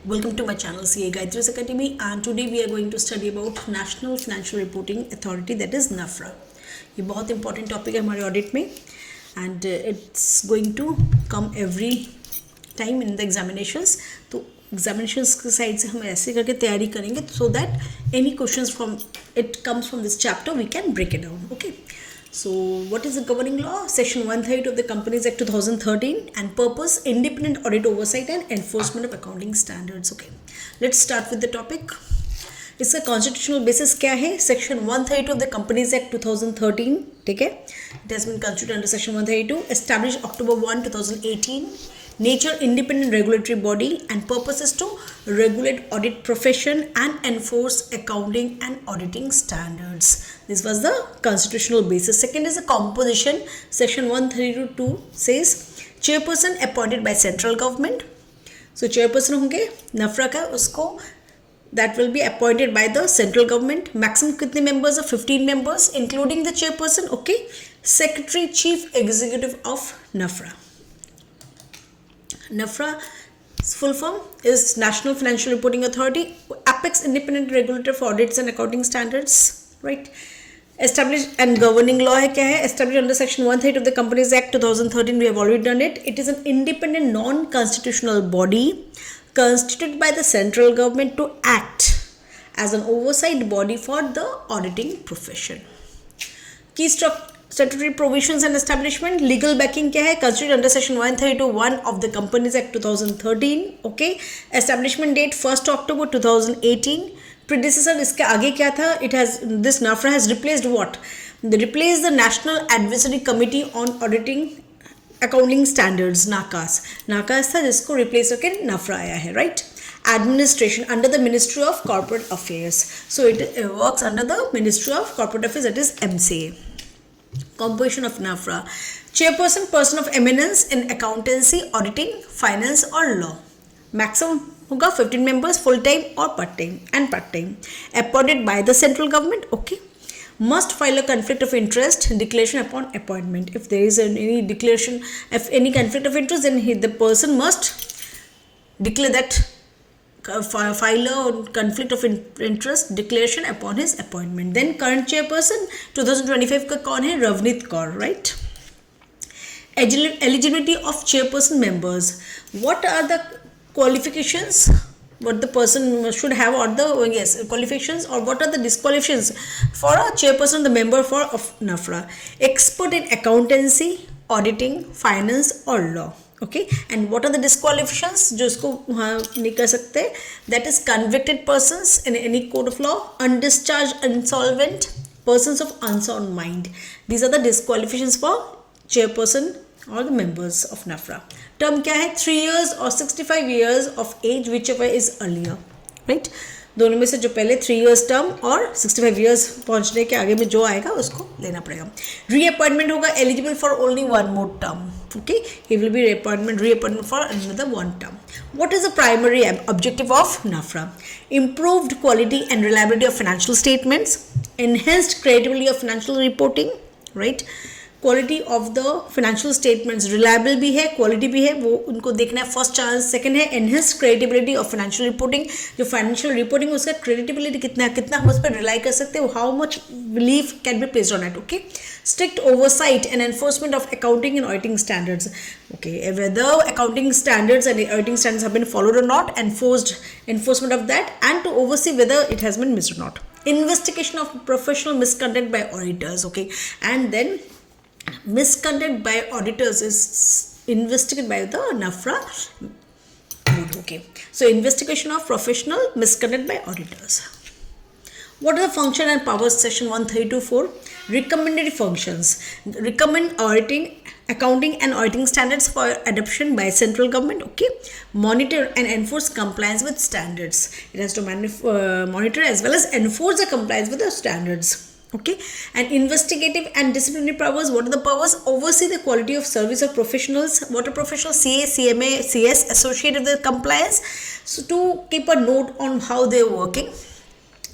Welcome to my channel CA Gayatri's Academy, and today we are going to study about National Financial Reporting Authority, that is NAFRA. ये बहुत important topic है हमारे audit में, and it's going to come every time in the examinations. तो examinations के side से हम ऐसे करके तैयारी करेंगे so that any questions from it comes from this chapter we can break it down. Okay. So, what is the governing law? Section 132 of the Companies Act 2013 and purpose independent audit oversight and enforcement of accounting standards. Okay, let's start with the topic. इसका constitutional basis क्या है? Section 132 of the Companies Act 2013, ठीक है? It has been constituted under Section 132, established October 1, 2018. Nature independent regulatory body and purpose is to regulate audit profession and enforce accounting and auditing standards. This was the constitutional basis. Second is the composition. Section 132 says chairperson appointed by central government. So chairperson होंगे NAFRA का, उसको that will be appointed by the central government. Maximum कितने members are 15 members including the chairperson. Okay. Secretary chief executive of NAFRA. NAFRA's full form is National Financial Reporting Authority, apex independent regulator for audits and accounting standards, right? Established and governing law है क्या है? Established under Section 132 of the Companies Act 2013. We have already done it. It is an independent non-constitutional body constituted by the central government to act as an oversight body for the auditing profession. Key statutory provisions and establishment. Legal backing क्या है? Constituted under Section 132(1) of the Companies Act 2013. Okay. Establishment date 1st October 2018. Predecessor इसके आगे क्या था? This NAFRA has replaced what? They replaced the National Advisory Committee on Auditing Accounting Standards, NACAS. NACAS था जिसको replace होकर NAFRA आया है, right? Administration under the Ministry of Corporate Affairs. So it works under the Ministry of Corporate Affairs, that is MCA. Composition of NAFRA. Chairperson, person of eminence in accountancy, auditing, finance or law. Maximum होगा 15 members, full time or part time and part time. Appointed by the central government. Okay. Must file a conflict of interest declaration upon appointment. If there is any declaration, if any conflict of interest, then the person must declare that, file a conflict of interest declaration upon his appointment. Then current chairperson 2025 का कौन है? Ravneet Kaur, right? Eligibility of chairperson members. What are the qualifications what the person should have, or the qualifications, or what are the disqualifications for a chairperson, the member of NAFRA? Expert in accountancy, auditing, finance or law. Okay, and what are the disqualifications जो इसको नहीं कर सकते? That is convicted persons in any code of law, undischarged insolvent, persons of unsound mind. These are the disqualifications for chairperson or the members of NAFRA. Term क्या है? 3 years or 65 years of age, whichever is earlier, right? दोनों में से जो पहले 3 years term और 65 years पहुंचने के आगे में जो आएगा उसको लेना पड़ेगा. Reappointment होगा eligible for only 1 more term. Okay, he will be reappointment for another 1 term. What is the primary objective of NAFRA? Improved quality and reliability of financial statements, enhanced credibility of financial reporting, right? Quality of the financial statements reliable भी है, quality भी है, वो उनको देखना है first chance. Second है enhance credibility of financial reporting. जो फाइनेंशियल रिपोर्टिंग है उसका क्रेडिबिलिटी कितना है, कितना हम उस पर रिलाई कर सकते हो, how much believe can be placed on it. Okay. Strict oversight and enforcement of accounting and auditing standards. Okay, whether accounting standards and auditing standards have been followed or not, enforcement of that, and to oversee whether it has been missed or not. Investigation of professional misconduct by auditors. Okay, and then misconduct by auditors is investigated by the NAFRA. Okay, so investigation of professional misconduct by auditors. What are the function and powers? Section 132(4). Recommended functions. Recommend auditing, accounting and auditing standards for adoption by central government. Okay. Monitor and enforce compliance with standards. It has to monitor as well as enforce the compliance with the standards. Okay. And investigative and disciplinary powers. What are the powers? Oversee the quality of service of professionals. What are professionals? CA, CMA, CS associated with compliance. So to keep a note on how they are working.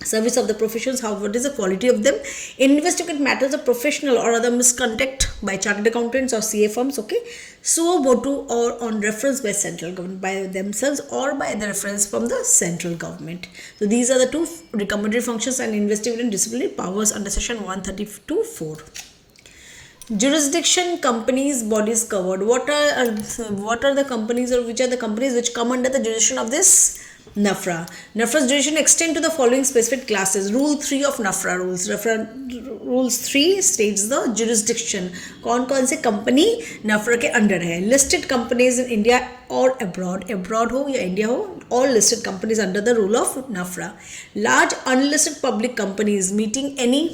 service of the professions, how what is the quality of them, investigate matters of professional or other misconduct by chartered accountants or CA firms, okay, suo motu or on reference by central government, by themselves or by the reference from the central government. So these are the two recommendatory functions and investigative and disciplinary powers under section 132(4). Jurisdiction, companies, bodies covered. What are the companies, or which are the companies which come under the jurisdiction of this NAFRA? NAFRA's jurisdiction extend to the following specific classes. Rule 3 of NAFRA rules. Rules 3 states the jurisdiction. कौन से company NAFRA के under है? Listed companies in India or abroad हो या India हो, all listed companies under the rule of NAFRA. Large unlisted public companies meeting any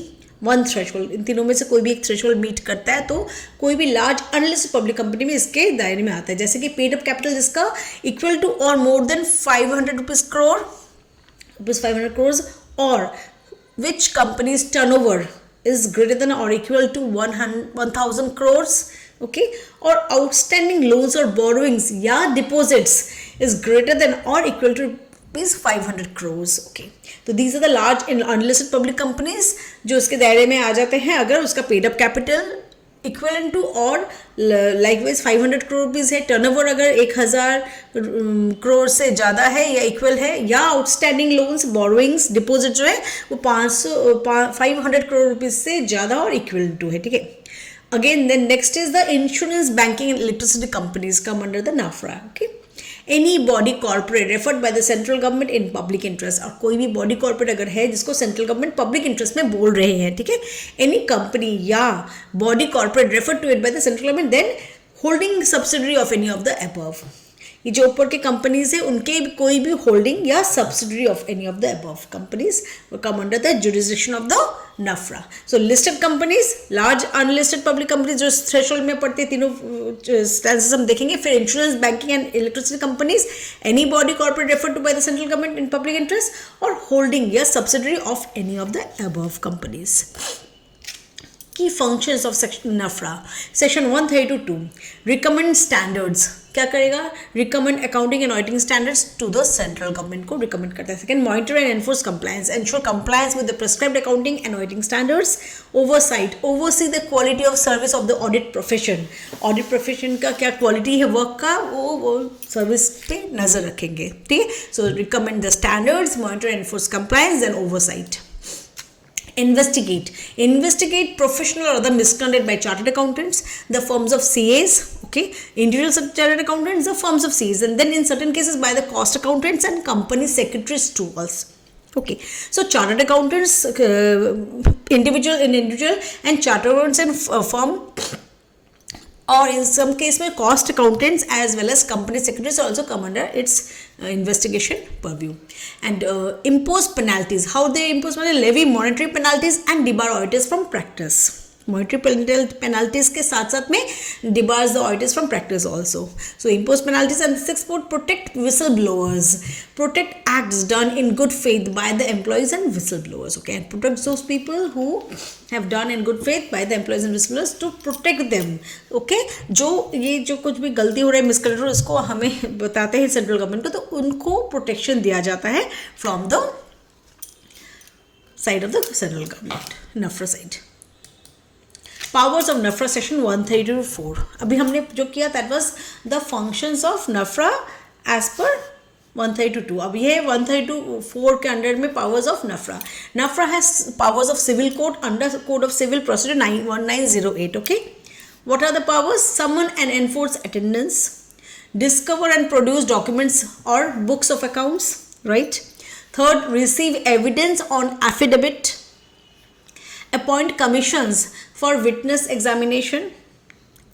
one threshold, इन तीनों में से कोई भी एक थ्रेशोल्ड मीट करता है तो कोई भी लार्ज अनलिस्टेड पब्लिक कंपनी में इसके दायरे में आता है. जैसे कि पेड अप कैपिटल जिसका इक्वल टू और more than 500 rupees crore, rupees 500 crores, और विच companies turnover is greater than और इक्वल टू 1000 crores, ओके, और आउटस्टैंडिंग लोन्स और बोरोइंग्स या डिपॉजिट्स इज ग्रेटर देन और equal to is 500 crores, okay. तो these are the large and unlisted public companies जो उसके दायरे में आ जाते हैं अगर उसका paid up capital equivalent to और लाइकवाइज 500 crore रुपीज़ है, टर्नओवर अगर 1000 crore से ज़्यादा है या इक्वल है, या आउटस्टैंडिंग लोन्स बोरोइंग्स डिपॉजिट जो है वो 500 crore रुपीज़ से ज़्यादा और इक्वलेंट टू है, ठीक है. Again then next is the insurance, banking and electricity companies come under the NAFRA, okay. Any body corporate referred by the central government in public interest, और कोई भी बॉडी कॉर्पोरेट अगर है जिसको सेंट्रल गवर्नमेंट पब्लिक इंटरेस्ट में बोल रहे हैं, ठीक है, एनी कंपनी या body corporate referred to it by the central government then holding subsidiary of any of the above. ये जो ऊपर के कंपनीज है उनके कोई भी होल्डिंग या subsidiary of any of the above companies come under the jurisdiction of the NAFRA. So listed companies, large unlisted public companies जो थ्रेशोल्ड में पड़ती है, तीनों स्टैंसेस हम देखेंगे. फिर insurance, banking and electricity companies, any body corporate referred to by the central government in public interest, और holding या subsidiary of any of the above companies. Key functions of section NAFRA. Section 132 recommend standards. क्या करेगा? Recommend accounting and auditing standards to the central government को recommend करता है. Second, monitor and enforce compliance, ensure compliance with the prescribed accounting and auditing standards. Oversight, oversee the quality of service of the audit profession. Audit profession का क्या quality है work का, वो service पे नजर रखेंगे, ठीक है. So recommend the standards, monitor and enforce compliance, then oversight. Investigate professional or other misconduct by chartered accountants, the firms of CAs, okay, individual chartered accountants, the firms of CAs, and then in certain cases by the cost accountants and company secretaries too also. Okay, so chartered accountants, individual and chartered accountants and firm, or in some case में cost accountants as well as company secretaries also come under its investigation purview. And impose penalties. How they impose penalties? Levy monetary penalties and debar auditors from practice. Monetary penalties के साथ साथ में debars the auditors from practice also. So impose penalties. And sixth point, protect whistleblowers. Protect acts done in good faith by the employees and whistleblowers. Okay, and protect those people who have done in good faith by the employees and whistleblowers to protect them. Okay, जो कुछ भी गलती हो रहा है, misconduct, उसको हमें बताते हैं सेंट्रल गवर्नमेंट को, तो उनको प्रोटेक्शन दिया जाता है from the side of the central government, NAFRA side. Powers of NAFRA section 132(4). अभी हमने जो किया that was the functions of NAFRA as per 132. अब ये 132(4) के अंडर में powers of NAFRA. NAFRA has powers of civil code under code of civil procedure 1908. Okay, what are the powers? Summon and enforce attendance, discover and produce documents or books of accounts, right? Third, receive evidence on affidavit, appoint commissions for witness examination,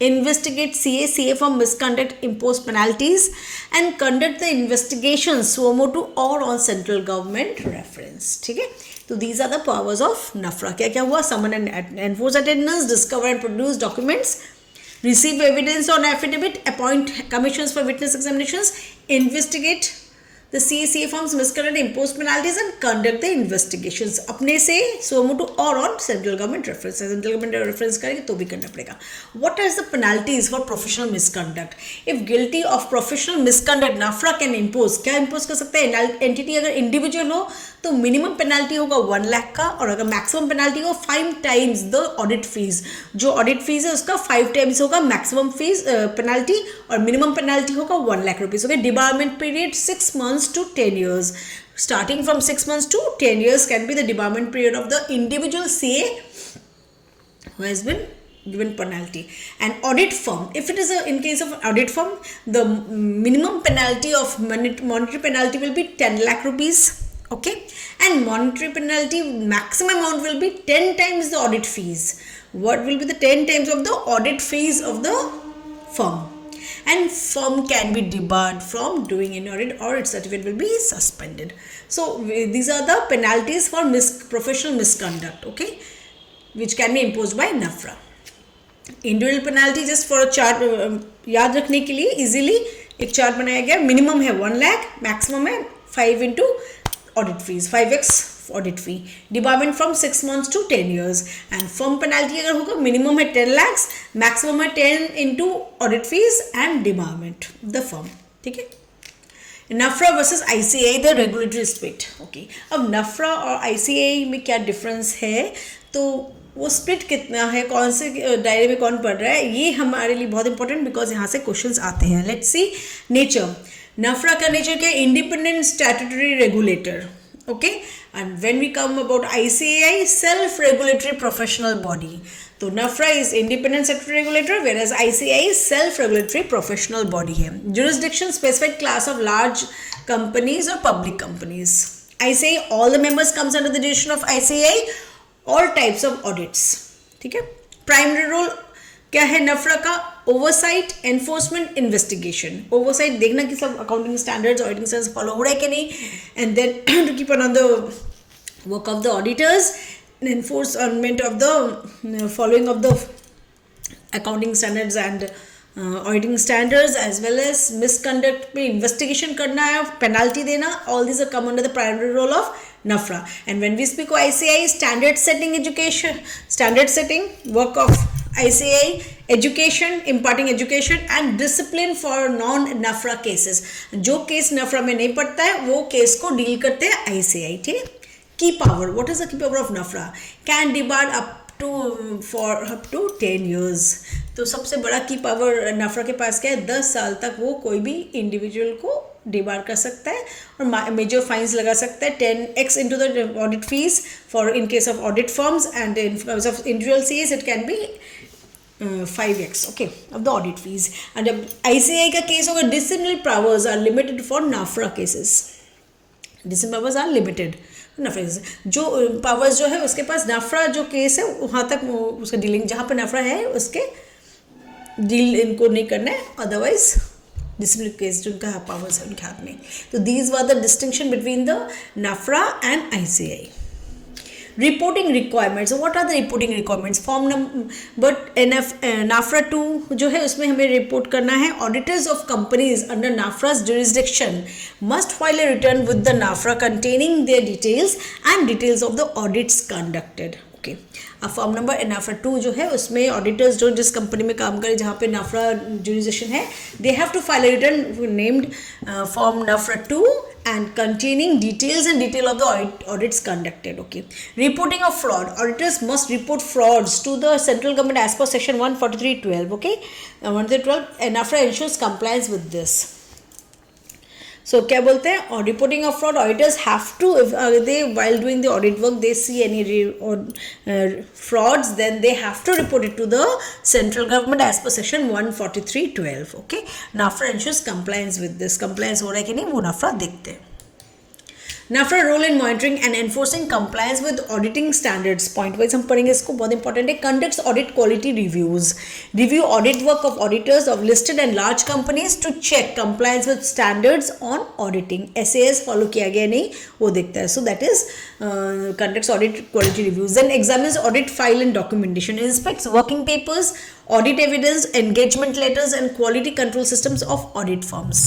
investigate CA firm misconduct, impose penalties, and conduct the investigations suo motu or on central government reference. ठीक है, तो these are the powers of NAFRA. क्या क्या हुआ? Summon and enforce attendance, discover and produce documents, receive evidence on affidavit, appoint commissions for witness examinations, investigate the CA firms misconduct, impose penalties and conduct the investigations. अपने से suo motu or on central government reference. Central government reference करेंगे तो भी करना पड़ेगा. What are the penalties for professional misconduct? If guilty of professional misconduct, NAFRA can impose. क्या impose कर सकता है? Entity अगर individual हो तो मिनिमम पेनाल्टी होगा 1 लाख का, और अगर मैक्सिमम पेनाल्टी हो 5 टाइम्स द ऑडिट फीस. जो ऑडिट फीस है उसका 5 टाइम्स होगा मैक्सिमम फीस पेनाल्टी, और मिनिमम पेनाल्टी होगा 1 lakh rupees. Okay, debarment period 6 months to 10 years. Starting from 6 months to 10 years can be the debarment period of the individual CA who has been given penalty. And audit firm, if it is in case of audit firm, the minimum penalty of monetary penalty will be 10 lakh rupees. Okay, and monetary penalty maximum amount will be 10 times the audit fees. What will be the 10 times of the audit fees of the firm? And firm can be debarred from doing an audit, or its certificate will be suspended. So these are the penalties for professional misconduct, okay, which can be imposed by NAFRA. Individual penalty, just for a chart याद रखने के लिए easily एक chart बनाया गया. Minimum है 1 lakh, maximum है 5 into audit fees, 5x audit fee. Debarment from 6 months to 10 years. And firm penalty अगर होगा मिनिमम है 10 lakhs, मैक्सिमम है 10 into audit fees and debarment the firm. ठीक है. NAFRA versus ICAI, the regulatory split. Okay. अब NAFRA और ICAI में क्या डिफरेंस है, तो वो स्प्लिट कितना है, कौन से दायरे में कौन पढ़ रहा है, ये हमारे लिए बहुत इंपॉर्टेंट, बिकॉज यहाँ से क्वेश्चंस आते हैं. Let's see nature. NAFRA का नेचर क्या है? Independent statutory regulator. Okay, and when we come about ICAI, self regulatory professional body. तो NAFRA is independent statutory regulator, whereas ICAI self regulatory professional body है. Jurisdiction specified class of large companies और public companies. ICAI, all the members comes under the jurisdiction of ICAI, all types of audits. ठीक है. Primary role क्या है NAFRA का? Oversight, enforcement, investigation. Oversight देखना कि सब accounting standards, auditing standards follow हो रहा है कि नहीं, and then to keep on the work of the auditors, enforcement of the following of the accounting standards and auditing standards, as well as misconduct पे investigation करना है, penalty देना. All this are come under the primary role of NAFRA. And when we speak of ICAI, standard setting education, standard setting work of ICAI, education, imparting education and discipline for non-NAFRA cases. जो case NAFRA में नहीं पड़ता है वो case को deal करते हैं ICAI. ठीक है. की power, what is the key power of NAFRA? Can debar up to 10 years. तो सबसे बड़ा की पावर NAFRA के पास क्या है? 10 साल तक वो कोई भी इंडिविजुअल को डिबार कर सकता है और मेजर फाइन्स लगा सकता है. 10x into the audit fees for in case of audit firms, and in case of individual CAs it can be 5x, okay, of the audit fees. And ICAI का case होगा disciplinary powers are limited for NAFRA cases. disciplinary powers are limited. NAFRA जो powers जो है उसके पास NAFRA जो case है वहाँ तक उसका डीलिंग, जहाँ पर NAFRA है उसके डील इनको नहीं करना है, अदरवाइज डिसिप्लिनरी केस जिनका पावर्स है उनके हाथ में. तो these were the distinction between the NAFRA and ICAI. Reporting requirements, what are the reporting requirements? Form number NAFRA 2 जो है उसमें हमें रिपोर्ट करना है. Auditors of companies under NAFRA's jurisdiction must file a return with the NAFRA containing their details and details of the audits conducted. Okay, अब form number NAFRA 2 जो है उसमें ऑडिटर्स जो जिस कंपनी में काम करें जहाँ पे NAFRA जुरिस्डिक्शन है, they have to file a return named form NAFRA 2 and containing details and detail of the audits conducted. Okay, reporting of fraud, auditors must report frauds to the central government as per section 143(12). Okay, 143(12), and NAFRA ensures compliance with this. So क्या बोलते हैं? और reporting of fraud, auditors have to, they while doing the audit work they see any frauds, then they have to report it to the central government as per section 143(12). Okay, NAFRA ensures compliance with this. compliance हो रहा है कि नहीं वो NAFRA देखते हैं. NAFRA role in monitoring and enforcing compliance with auditing standards. Point wise हम पढ़ेंगे इसको, बहुत इंपॉर्टेंट है. Conducts audit quality reviews. Review audit work of auditors of listed and large companies to check compliance with standards on auditing. SAS follow किया गया नहीं वो देखता है. So that is conducts audit quality reviews. Then examines audit file and documentation. Inspects working papers, audit evidence, engagement letters and quality control systems of audit firms.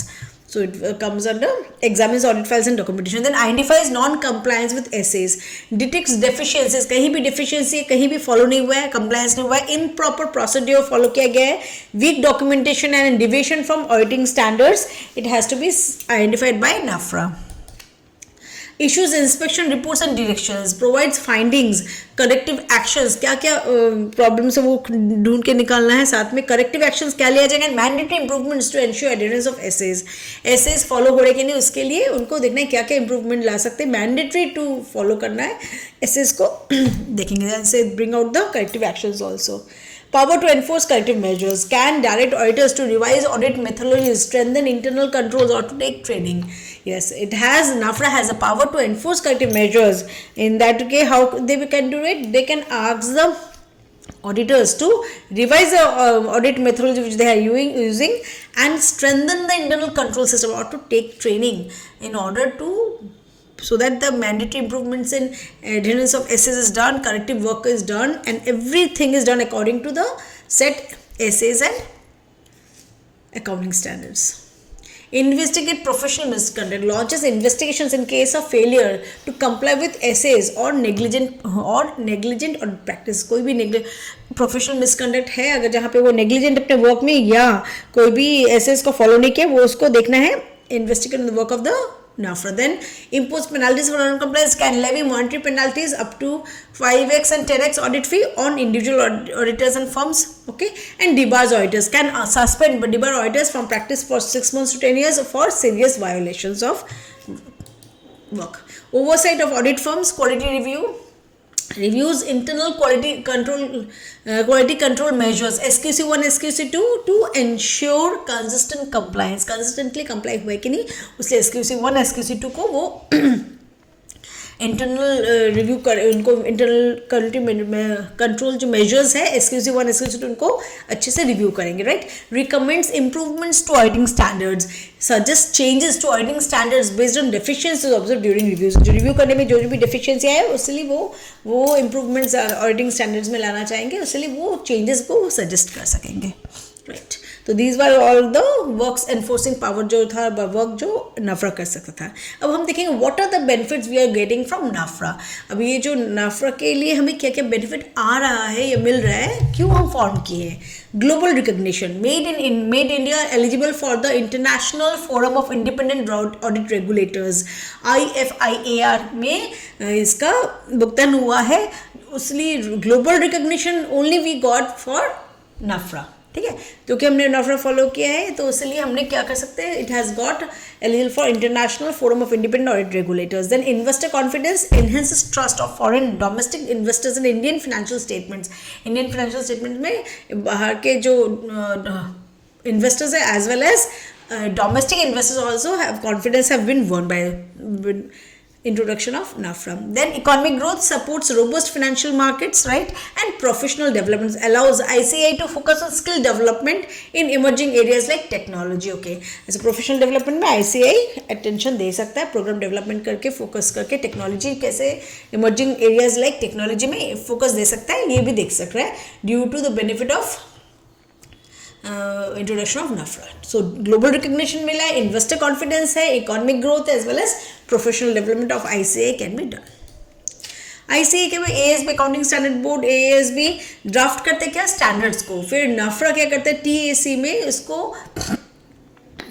So it comes under examines audit files and documentation. Then identifies non-compliance with essays, detects deficiencies, कहीं भी deficiency है, कहीं भी follow नहीं हुआ है, compliance नहीं हुआ है, improper procedure follow किया गया है, weak documentation and deviation from auditing standards, it has to be identified by NAFRA. Issues inspection reports and directions, provides findings, corrective actions, क्या क्या प्रॉब्लम्स है वो ढूंढ के निकालना है, साथ में corrective actions क्या लिया जाएगा, mandatory improvements to ensure adherence of essays follow हो रहे कि नहीं उसके लिए उनको देखना है क्या क्या improvement ला सकते हैं, mandatory to follow करना है essays को देखेंगे, जैसे bring out the corrective actions also. Power to enforce corrective measures, can direct auditors to revise audit methodologies, strengthen internal controls or to take training. Yes, it has, NAFRA has a power to enforce corrective measures. In that way, how they can do it? They can ask the auditors to revise the audit methodology which they are using and strengthen the internal control system or to take training in order to so that the mandatory improvements in adherence of essays is done, corrective work is done and everything is done according to the set essays and accounting standards. Investigate professional misconduct, launches investigations in case of failure to comply with essays or negligent audit practice. कोई भी professional misconduct है अगर जहाँ पे वो negligent अपने work में या कोई भी essays को follow नहीं किया वो उसको देखना है, investigate on the work of the NAFRA. Then impose penalties for non-compliance, can levy monetary penalties up to 5x and 10x audit fee on individual auditors and firms. Okay, and debars auditors, can suspend but debar auditors from practice for 6 months to 10 years for serious violations of work. Oversight of audit firms, quality review, reviews internal quality control measures SQC1 SQC2 to ensure consistent compliance, consistently comply हुआ है कि नहीं उसलिए SQC1 SQC2 को वो internal review कर उनको internal control जो measures है SQC1 SQC2 उनको अच्छे से रिव्यू करेंगे, right. Recommends improvements to auditing standards, suggest changes to auditing standards based on deficiencies observe during reviews. जो रिव्यू करने में जो भी डेफिशिएंसी आए उसके लिए वो इम्प्रूवमेंट्स ऑडिटिंग स्टैंडर्ड्स में लाना चाहेंगे, उसके लिए वो चेंजेस को सजेस्ट कर सकेंगे, राइट. तो these were all the works enforcing power जो था वर्क जो नाफ्रा कर सकता था. अब हम देखेंगे what are the benefits we are getting from NFRA. अब ये जो नाफ्रा के लिए हमें क्या क्या बेनिफिट आ रहा है या मिल रहा है, क्यों हम फॉर्म किए हैं. Global recognition, made India eligible for the international forum of independent audit regulators IFIAR में इसका भुगतान हुआ है, उसलिए global recognition only we got for NAFRA. ठीक है, क्योंकि हमने नाफ्रा फॉलो किया है तो इसलिए हमने क्या कर सकते हैं, it has got eligible for international forum of independent audit regulators. Then investor confidence, enhances trust of foreign domestic investors in Indian financial statements. Indian financial statement में बाहर के जो इन्वेस्टर्स है as well as domestic investors also have confidence have been won by introduction of NAFRA. Then economic growth supports robust financial markets, right, and professional developments, allows ICAI to focus on skill development in emerging areas like technology. Okay, as a professional development में ICAI attention दे सकता है, program development करके focus करके technology कैसे emerging areas like technology में focus दे सकता है, ये भी देख सकता है due to the benefit of introduction of NAFRA. So global recognition मिला है, investor confidence है, economic growth as well as professional development of ICAI can be done. ICAI के में ASB accounting standard board ASB draft करते क्या standards को, फिर NAFRA क्या करता है TAC में इसको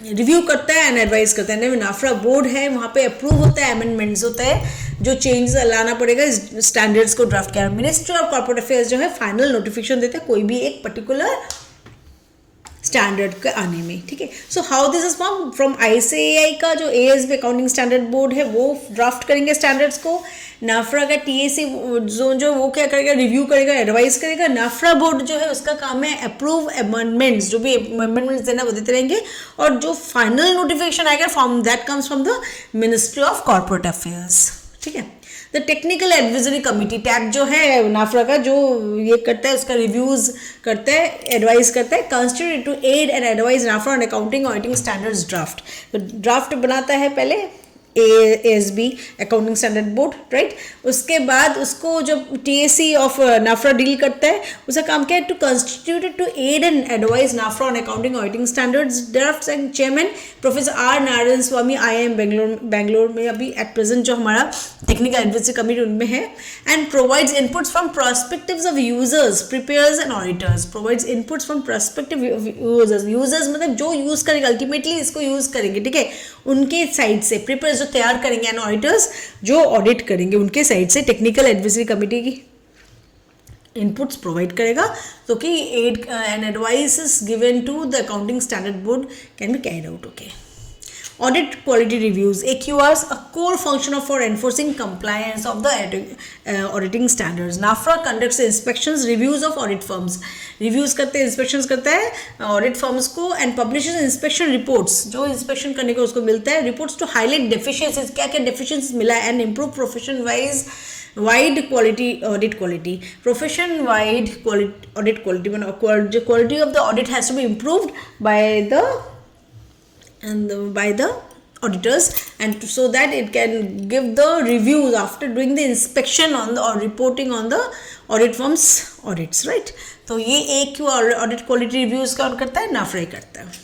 रिव्यू करता है एंड एडवाइज करता है. नाफ्रा बोर्ड है वहाँ पे अप्रूव होता है, अमेंडमेंट्स होता है, जो चेंजेस लाना पड़ेगा स्टैंडर्ड्स को ड्राफ्ट किया. मिनिस्ट्री ऑफ कॉर्पोरेट अफेयर्स जो है फाइनल नोटिफिकेशन देता है कोई भी एक पर्टिकुलर स्टैंडर्ड के आने में. ठीक है, so how this is from ICAI का जो ASB अकाउंटिंग स्टैंडर्ड बोर्ड है वो ड्राफ्ट करेंगे स्टैंडर्ड्स को. नाफ्रा का TAC जोन जो वो क्या करेगा, रिव्यू करेगा, एडवाइस करेगा. नाफ्रा बोर्ड जो है उसका काम है अप्रूव अमेंडमेंट्स, जो भी अमेंडमेंट्स देना वो देते रहेंगे, और जो फाइनल नोटिफिकेशन आएगा from that comes from the ministry of corporate affairs. ठीक है, the technical advisory committee tag जो है नाफ्रा का जो ये करता है उसका रिव्यूज करता है, एडवाइस करता है, constitute to aid and advise NAFRA on accounting auditing standards draft. तो ड्राफ्ट बनाता है पहले ASB accounting standard board, right. उसके बाद उसको जब TAC ऑफ नाफ्रा डील करता है, उसका काम क्या है, to constituted to aid and advise NAFRA on accounting auditing standards. Draft and chairman professor R Narayana Swamy, IIM Bangalore में अभी एट प्रेजेंट जो हमारा टेक्निकल एडवाइजरी कमिटी उनमें है। And provides inputs from perspectives of users, prepares and auditors. Provides inputs from perspective users, users मतलब जो use करेंगे, ultimately इसको यूज करेंगे, ठीक है, उनके साइड से। प्रिपेयर्स जो तैयार करेंगे, एंड ऑडिटर्स जो ऑडिट करेंगे, उनके साइड से टेक्निकल एडवाइजरी कमिटी की इनपुट्स प्रोवाइड करेगा, तो कि aid and advice given to the accounting standard board can be carried out, okay. Audit quality reviews, AQRs, a core function for enforcing compliance of the auditing standards. NAFRA conducts inspections, reviews of audit firms. Reviews करते हैं, inspections करता है audit firms को, and publishes inspection reports. जो inspection करने को उसको मिलता है, reports to highlight deficiencies, क्या क्या deficiencies मिला है, and improve profession-wise wide quality audit quality. Profession wide quality audit quality, मतलब quality of the audit has to be improved by the auditors, and so that it can give the reviews after doing the inspection on the or reporting on the audit firm's audits, right. तो ये AQ audit quality reviews कौन करता है, नाफ्रा ही करता है।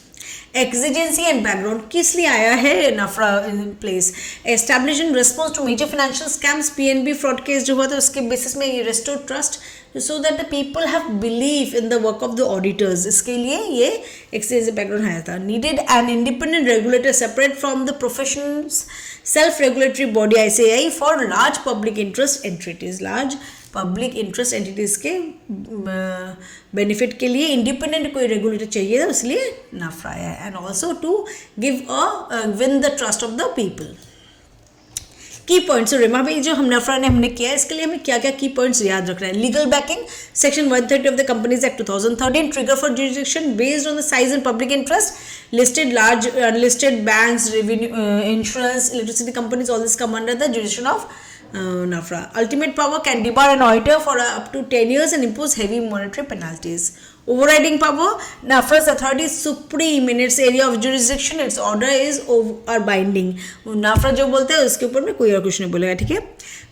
Exigency and background, किस लिए आया है नाफ्रा in place? Established in response to major financial scams, PNB fraud case जो हुआ था, उसके बेसिस में ये restore trust so that the people have belief in the work of the auditors. इसके लिए ये exigency background आया था। Needed an independent regulator separate from the profession's self-regulatory body ICAI for large public interest entities. Large public interest entities के benefit के लिए independent कोई regulator चाहिए था, इसलिए नाफ्रा आया है। And also to give win the trust of the people. Key points, रेमा भाई जो हम नाफ्रा ने हमने किया है, इसके लिए हमें क्या क्या की पॉइंट्स याद रखना है। Legal backing, section 130 of the companies act 2013, trigger for jurisdiction based on the size and public interest, listed large unlisted banks, revenue, insurance, electricity companies, all this come under the jurisdiction of NAFRA. Ultimate power can debar an auditor for up to 10 years and impose heavy monetary penalties. Overriding power, NAFRA's authority is supreme in its area of jurisdiction. Its order is over binding. NAFRA जो बोलते हैं उसके ऊपर में कोई और कुछ नहीं बोलेगा, ठीक है।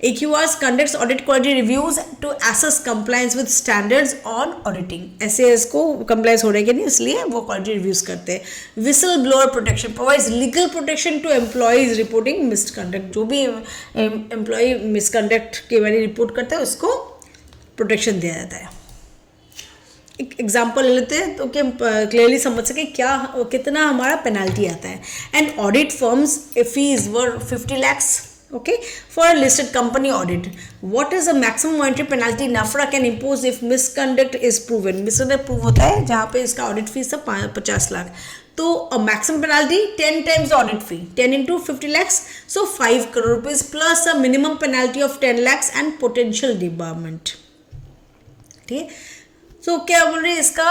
AQRs conducts audit quality reviews to assess compliance with standards on auditing. SAS को compliance हो रहा है कि नहीं, इसलिए वो quality reviews करते हैं। Whistleblower protection provides legal protection to employees reporting misconduct. जो भी employee misconduct के बारे में रिपोर्ट करता है उसको प्रोटेक्शन दिया जाता है। एक एग्जाम्पल ले लेते हैं तो कि हम क्लियरली समझ सके क्या कितना हमारा पेनाल्टी आता है। And audit firms fees were 50 lakhs, okay, for a listed company audit. What is the maximum monetary penalty NAFRA can impose if misconduct is proven? Misconduct prove होता है जहाँ पे इसका ऑडिट फीस है 50 लाख, तो a maximum penalty 10 times the audit fee, 10 into 50 lakhs, so 5 crore rupees plus a minimum penalty of 10 lakhs and potential debarment, ठीक है। तो क्या बोल रहे हैं, इसका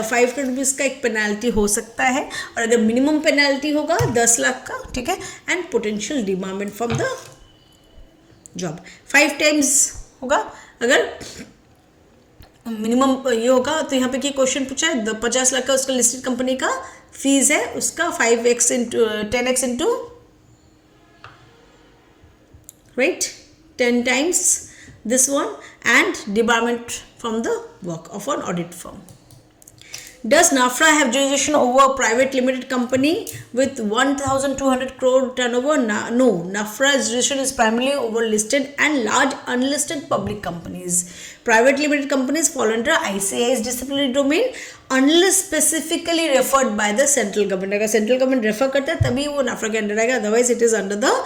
5 करोड़ रुपीज़ का एक पेनाल्टी हो सकता है, और अगर मिनिमम पेनाल्टी होगा 10 लाख का, ठीक है, and potential debarment from the job 5 times होगा। अगर मिनिमम ये होगा तो यहाँ पे क्या क्वेश्चन पूछा है, 50 लाख का उसका लिस्टेड कंपनी का फीस है, उसका 5x into 10x into right 10 times this one, and debarment from the work of an audit firm. Does NAFRA have jurisdiction over a private limited company with 1,200 crore turnover? No. NAFRA's jurisdiction is primarily over listed and large unlisted public companies. Private limited companies fall under ICAI's disciplinary domain unless specifically referred by the central government. अगर central government refer करता है तभी वो NAFRA के under आएगा, otherwise it is under the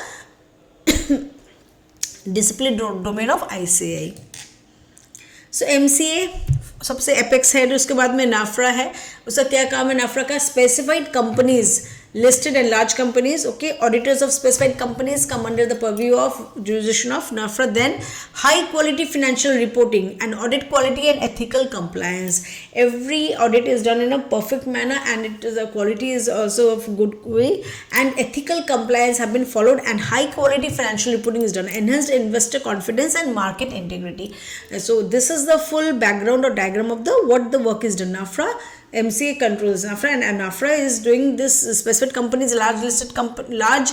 disciplinary domain of ICAI. So MCA सबसे apex है, उसके बाद में नाफ्रा है, उसका क्या काम है नाफ्रा का, specified companies, listed and large companies, okay, auditors of specified companies come under the purview of jurisdiction of NAFRA. Then high quality financial reporting and audit quality and ethical compliance. Every audit is done in a perfect manner, and it is, the quality is also of good way, and ethical compliance have been followed, and high quality financial reporting is done, enhanced investor confidence and market integrity. So this is the full background or diagram of the what the work is done. NAFRA MCA controls NAFRA, and NAFRA is doing this specified companies, large listed large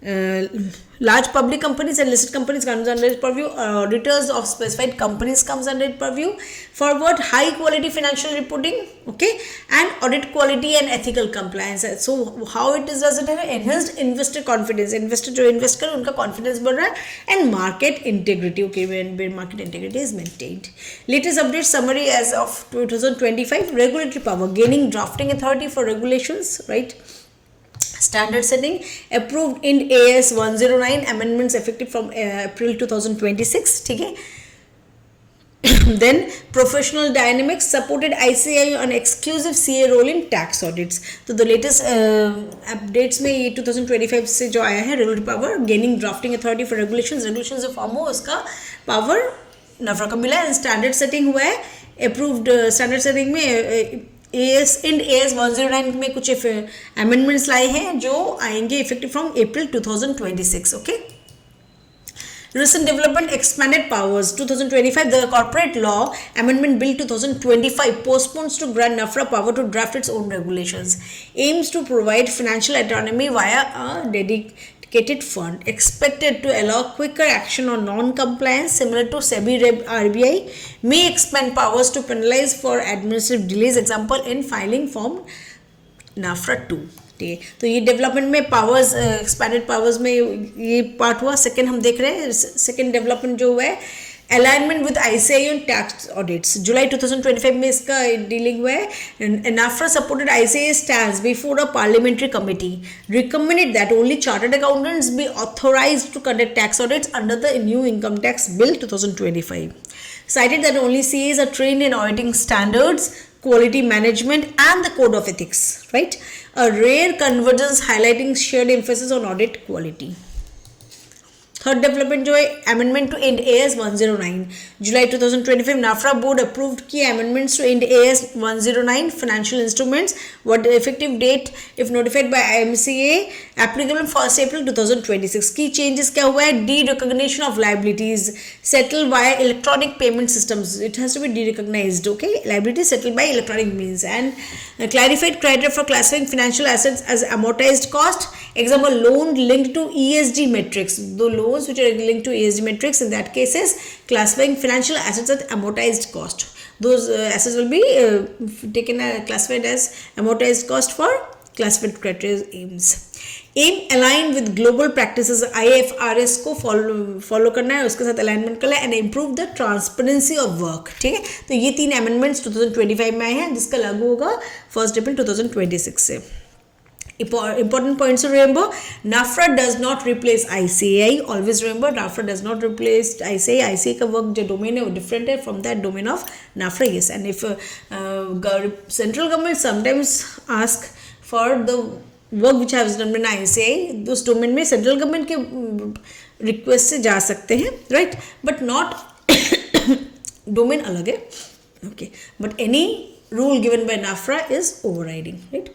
large public companies and listed companies comes under its purview. Auditors of specified companies comes under its purview. For what? High quality financial reporting, okay, and audit quality and ethical compliance. So how it is does it have enhanced investor confidence, investor जो invest कर उनका confidence बढ़ रहा है, and market integrity, okay, when market integrity is maintained. Latest update summary as of 2025. Regulatory power, gaining drafting authority for regulations, right? Standard setting, approved in AS 109, amendments effective from April 2026, ठीक है. Then professional dynamics, supported ICAI on exclusive CA role in tax audits. तो the latest updates में ये 2025 से जो आया है, regulatory power, gaining drafting authority for regulations जो फॉर्म हो उसका power नफरा को मिला है. स्टैंडर्ड सेटिंग हुआ है, अप्रूव्ड स्टैंडर्ड सेटिंग में AS 109 में कुछ अमेंडमेंट्स लाए हैं जो आएंगे effective from April 2026. Okay. Recent development, expanded powers. 2025, the Corporate Law Amendment Bill 2025 postpones to grant NAFRA power to draft its own regulations. Aims to provide financial autonomy via a dedicated fund. Expected to allow quicker action on non-compliance, similar to SEBI RBI. May expand powers to penalize for administrative delays. Example in filing form NAFRA 2. तो ये development में powers, expanded powers में ये part हुआ. Second हम देख रहे हैं, सेकंड डेवलपमेंट जो हुआ है, alignment with ICAI on tax audits. जुलाई 2025 में इसका डीलिंग हुआ है. NAFRA supported ICAI stands before a parliamentary committee, recommended that only chartered accountants be authorised to conduct tax audits under the new income tax bill 2025. Cited that only CAs are trained in auditing standards, quality management and the code of ethics, right? A rare convergence highlighting shared emphasis on audit quality. Third development जो है, amendment to Ind AS 109. July 2025 NFRA board approved key amendments to Ind AS 109 financial instruments. What effective date if notified by IMCA, applicable 1 April 2026. Key changes क्या हुआ है? Derecognition of liabilities settle via electronic payment systems. It has to be derecognised, okay, liabilities settled by electronic means. And clarified criteria for classifying financial assets as amortized cost. Example, loan linked to ESG metrics. The loans which are linked to ESG metrics, in that cases, classifying financial assets at amortized cost. Those assets will be taken classified as amortized cost for classified criteria aims. Aim align with global practices. IFRS को follow करना है, उसके साथ alignment करना है, and improve the transparency of work. ठीक है, तो ये 3 अमेंडमेंट्स 2025 में आए हैं, जिसका लागू होगा 1 अप्रैल 2026 से. Important points to remember: NAFRA does not replace ICAI. Always remember, NAFRA does not replace ICAI. ICAI का work जो domain है वो different है from that domain of NAFRA. Yes, and if central government sometimes ask for the work which has done by ICAI, उस domain में central government के request से जा सकते हैं, right? But not domain अलग है, okay? But any rule given by NAFRA is overriding, right?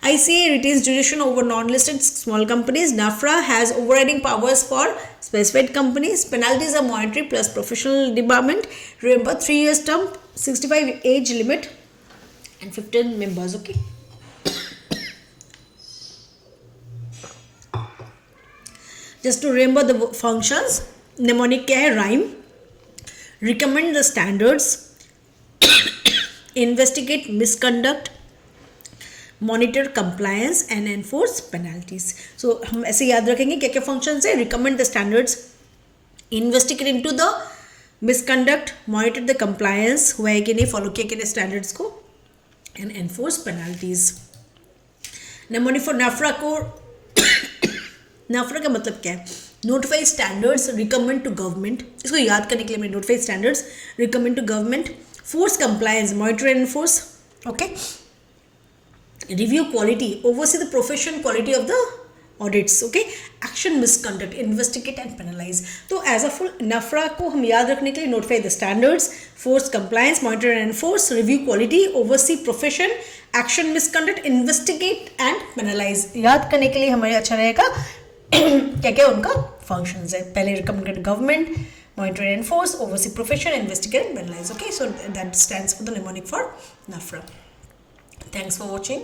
ICAI retains jurisdiction over non-listed small companies. NAFRA has overriding powers for specified companies. Penalties are monetary plus professional debarment. Remember, 3 years term, 65 age limit, and 15 members. Okay. Just to remember the functions. Mnemonic क्या है? Rhyme. Recommend the standards. Investigate misconduct. Monitor compliance and enforce penalties. So हम ऐसे याद रखेंगे क्या क्या functions है. Recommend the standards, investigate into the misconduct, monitor the compliance, हुआ है कि नहीं, फॉलो किया कि नहीं स्टैंडर्ड्स को, and enforce penalties. Mnemonic for NFRA को, नाफ्रा का मतलब क्या है? Notified standards, recommend to government. इसको याद करने के लिए मैं notified standards, recommend to government, force compliance, monitor and enforce, okay. Review quality, oversee the profession quality of the audits, okay. Action misconduct, investigate and penalize. तो as a full NAFRA को हम याद रखने के लिए notify the standards, force compliance, monitor and enforce, review quality, oversee profession, action misconduct, investigate and penalize. याद करने के लिए हमारे अच्छा रहेगा क्या क्या उनका functions है. पहले recommend government, monitor and enforce, oversee profession, investigate and penalize, okay. So that stands for the mnemonic for NAFRA. Thanks for watching.